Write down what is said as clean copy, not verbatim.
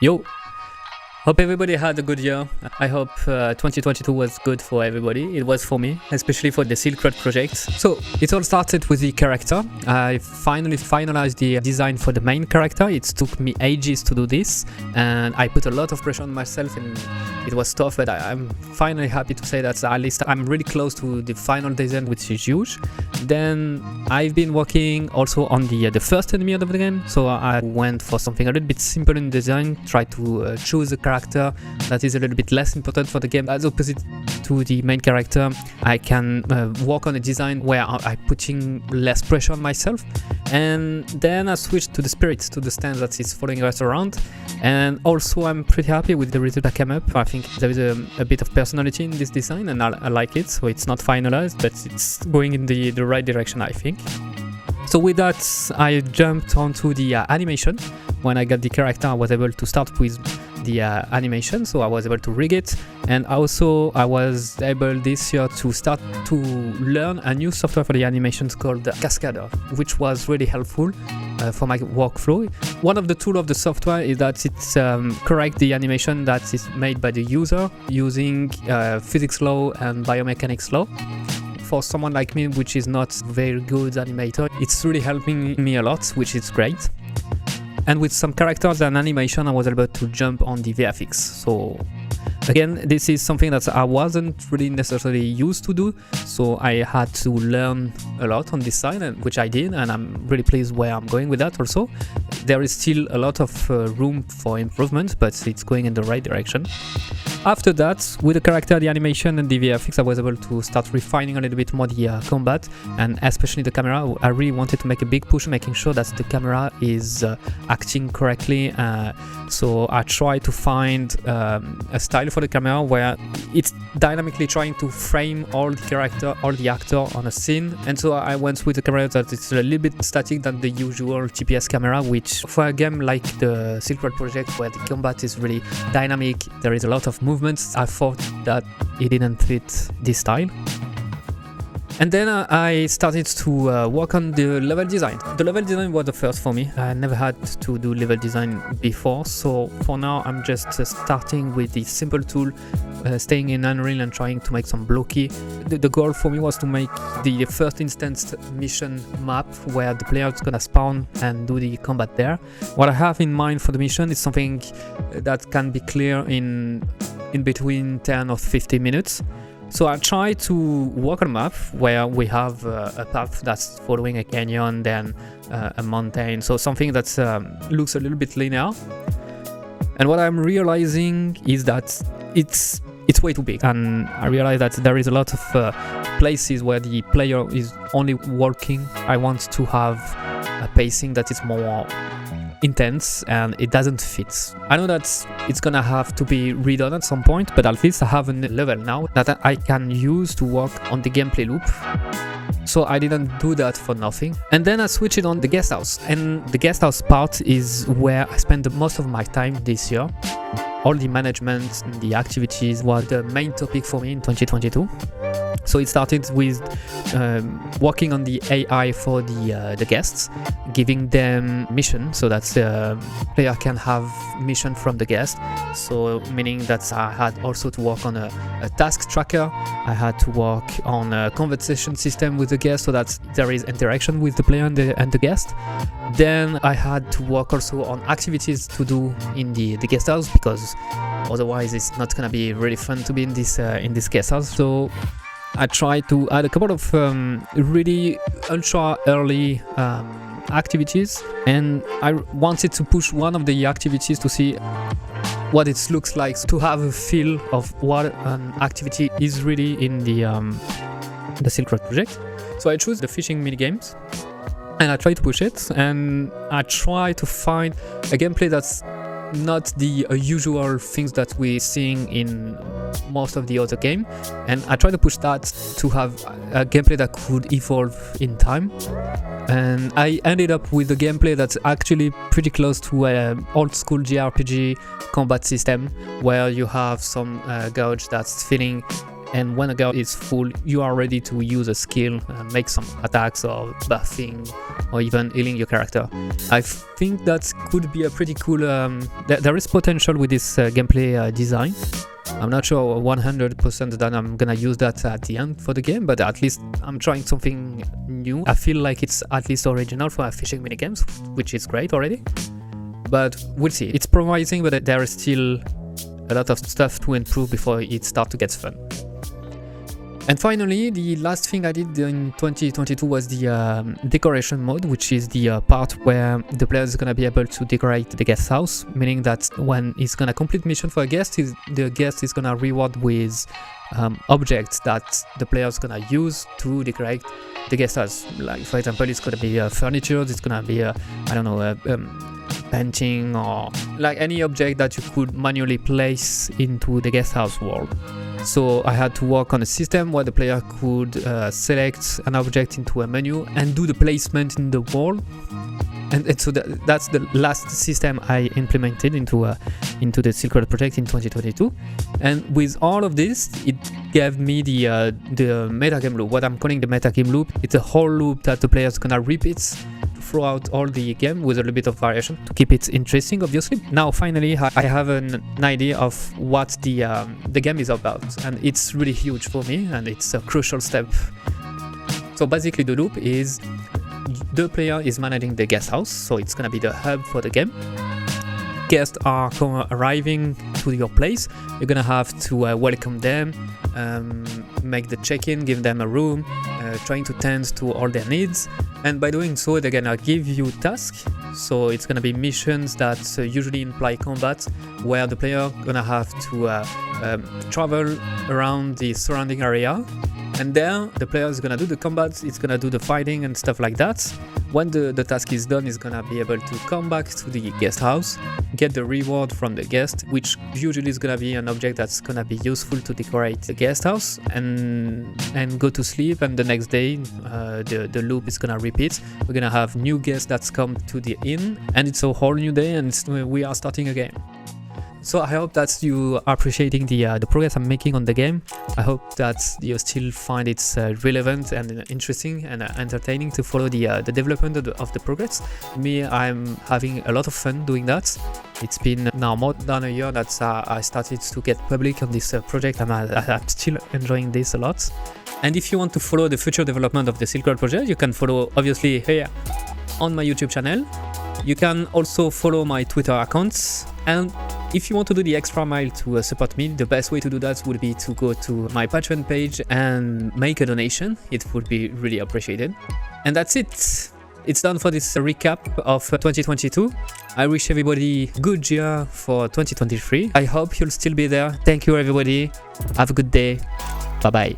Yo! Hope everybody had a good year. I hope 2022 was good for everybody. It was for me, especially for the SILKROAD project. So it all started with the character. I finally finalized the design for the main character. It took me ages to do this, and I put a lot of pressure on myself, and it was tough, but I'm finally happy to say that at least I'm really close to the final design, which is huge. Then I've been working also on the first enemy of the game, so I went for something a little bit simple in design, tried to choose a character that is a little bit less important for the game. As opposite to the main character, I can work on a design where I'm putting less pressure on myself. And then I switched to the spirit, to the stand that is following us around. And also I'm pretty happy with the result that came up. I think there is a bit of personality in this design, and I like it. So it's not finalized, but it's going in the right direction, I think. So with that, I jumped onto the animation. When I got the character, I was able to start with the animation, so I was able to rig it, and also I was able this year to start to learn a new software for the animations called Cascader, which was really helpful for my workflow. One of the tools of the software is that it corrects the animation that is made by the user using physics law and biomechanics law. For someone like me, which is not very good animator, it's really helping me a lot, which is great. And with some characters and animation, I was able to jump on the VFX. So again, this is something that I wasn't really necessarily used to do, so I had to learn a lot on this side, which I did, and I'm really pleased where I'm going with that also. There is still a lot of room for improvement, but it's going in the right direction. After that, with the character, the animation and the VFX, I was able to start refining a little bit more the combat, and especially the camera. I really wanted to make a big push, making sure that the camera is acting correctly. So I tried to find a style for the camera where it's dynamically trying to frame all the character, all the actor on a scene. And so I went with a camera that is a little bit static than the usual TPS camera, which for a game like the SILKROAD Project, where the combat is really dynamic, there is a lot of movements, I thought that it didn't fit this style. And then I started to work on the level design. The level design was the first for me. I never had to do level design before, so for now I'm just starting with the simple tool, staying in Unreal and trying to make some blocky. The goal for me was to make the first instance mission map where the player is gonna spawn and do the combat there. What I have in mind for the mission is something that can be clear in between 10 or 15 minutes. So I try to work on a map where we have a path that's following a canyon, then a mountain, so something that looks a little bit linear. And what I'm realizing is that it's way too big, and I realize that there is a lot of places where the player is only walking. I want to have a pacing that is more intense, and it doesn't fit. I know that it's gonna have to be redone at some point, but at least I have a level now that I can use to work on the gameplay loop. So I didn't do that for nothing. And then I switched it on the guest house, and the guest house part is where I spend the most of my time this year. All the management and the activities was the main topic for me in 2022. So it started with working on the AI for the guests, giving them mission so that the player can have mission from the guest. So meaning that I had also to work on a task tracker. I had to work on a conversation system with the guest so that there is interaction with the player and the guest. Then I had to work also on activities to do in the guest house, because otherwise it's not gonna be really fun to be in this guest house. So I tried to add a couple of really ultra early activities, and I wanted to push one of the activities to see what it looks like, to have a feel of what an activity is really in the SILKROAD project. So I chose the fishing minigames, and I tried to push it, and I tried to find a gameplay that's not the usual things that we're seeing in most of the other game, and I tried to push that to have a gameplay that could evolve in time. And I ended up with a gameplay that's actually pretty close to an old school JRPG combat system, where you have some gauge that's filling, and when a gauge is full, you are ready to use a skill, make some attacks or buffing or even healing your character. I think that could be a pretty cool, there is potential with this gameplay design. I'm not sure 100% that I'm gonna use that at the end for the game, but at least I'm trying something new. I feel like it's at least original for fishing minigames, which is great already. But we'll see. It's promising, but there is still a lot of stuff to improve before it starts to get fun. And finally, the last thing I did in 2022 was the decoration mode, which is the part where the player is going to be able to decorate the guest house, meaning that when he's going to complete mission for a guest, the guest is going to reward with objects that the player is going to use to decorate the guest house. Like, for example, it's going to be furniture, it's going to be, I don't know, painting, or like any object that you could manually place into the guest house world. So I had to work on a system where the player could select an object into a menu and do the placement in the world. And so that's the last system I implemented into the SILKROAD project in 2022. And with all of this, it gave me the metagame loop, what I'm calling the metagame loop. It's a whole loop that the player is gonna repeat throughout all the game with a little bit of variation to keep it interesting, obviously. Now finally I have an idea of what the game is about, and it's really huge for me, and it's a crucial step. So basically the loop is the player is managing the guest house, so it's gonna be the hub for the game. Guests are arriving to your place, you're gonna have to welcome them, make the check-in, give them a room, trying to tend to all their needs, and by doing so they're gonna give you tasks. So it's gonna be missions that usually imply combat, where the player gonna have to travel around the surrounding area, and there the player is gonna do the combat, it's gonna do the fighting and stuff like that. When the task is done, it's gonna be able to come back to the guest house, get the reward from the guest, which usually is gonna be an object that's gonna be useful to decorate the guest house, and go to sleep. And the next day the loop is gonna repeat. We're gonna have new guests that's come to the inn, and it's a whole new day, and we are starting again. So I hope that you are appreciating the progress I'm making on the game. I hope that you still find it relevant and interesting and entertaining to follow the development of the progress. Me, I'm having a lot of fun doing that. It's been now more than a year that I started to get public on this project, and I'm still enjoying this a lot. And if you want to follow the future development of the SILKROAD project, you can follow obviously here on my YouTube channel. You can also follow my Twitter accounts, and if you want to do the extra mile to support me, the best way to do that would be to go to my Patreon page and make a donation. It would be really appreciated. And that's it. It's done for this recap of 2022. I wish everybody good year for 2023. I hope you'll still be there. Thank you everybody. Have a good day. Bye bye.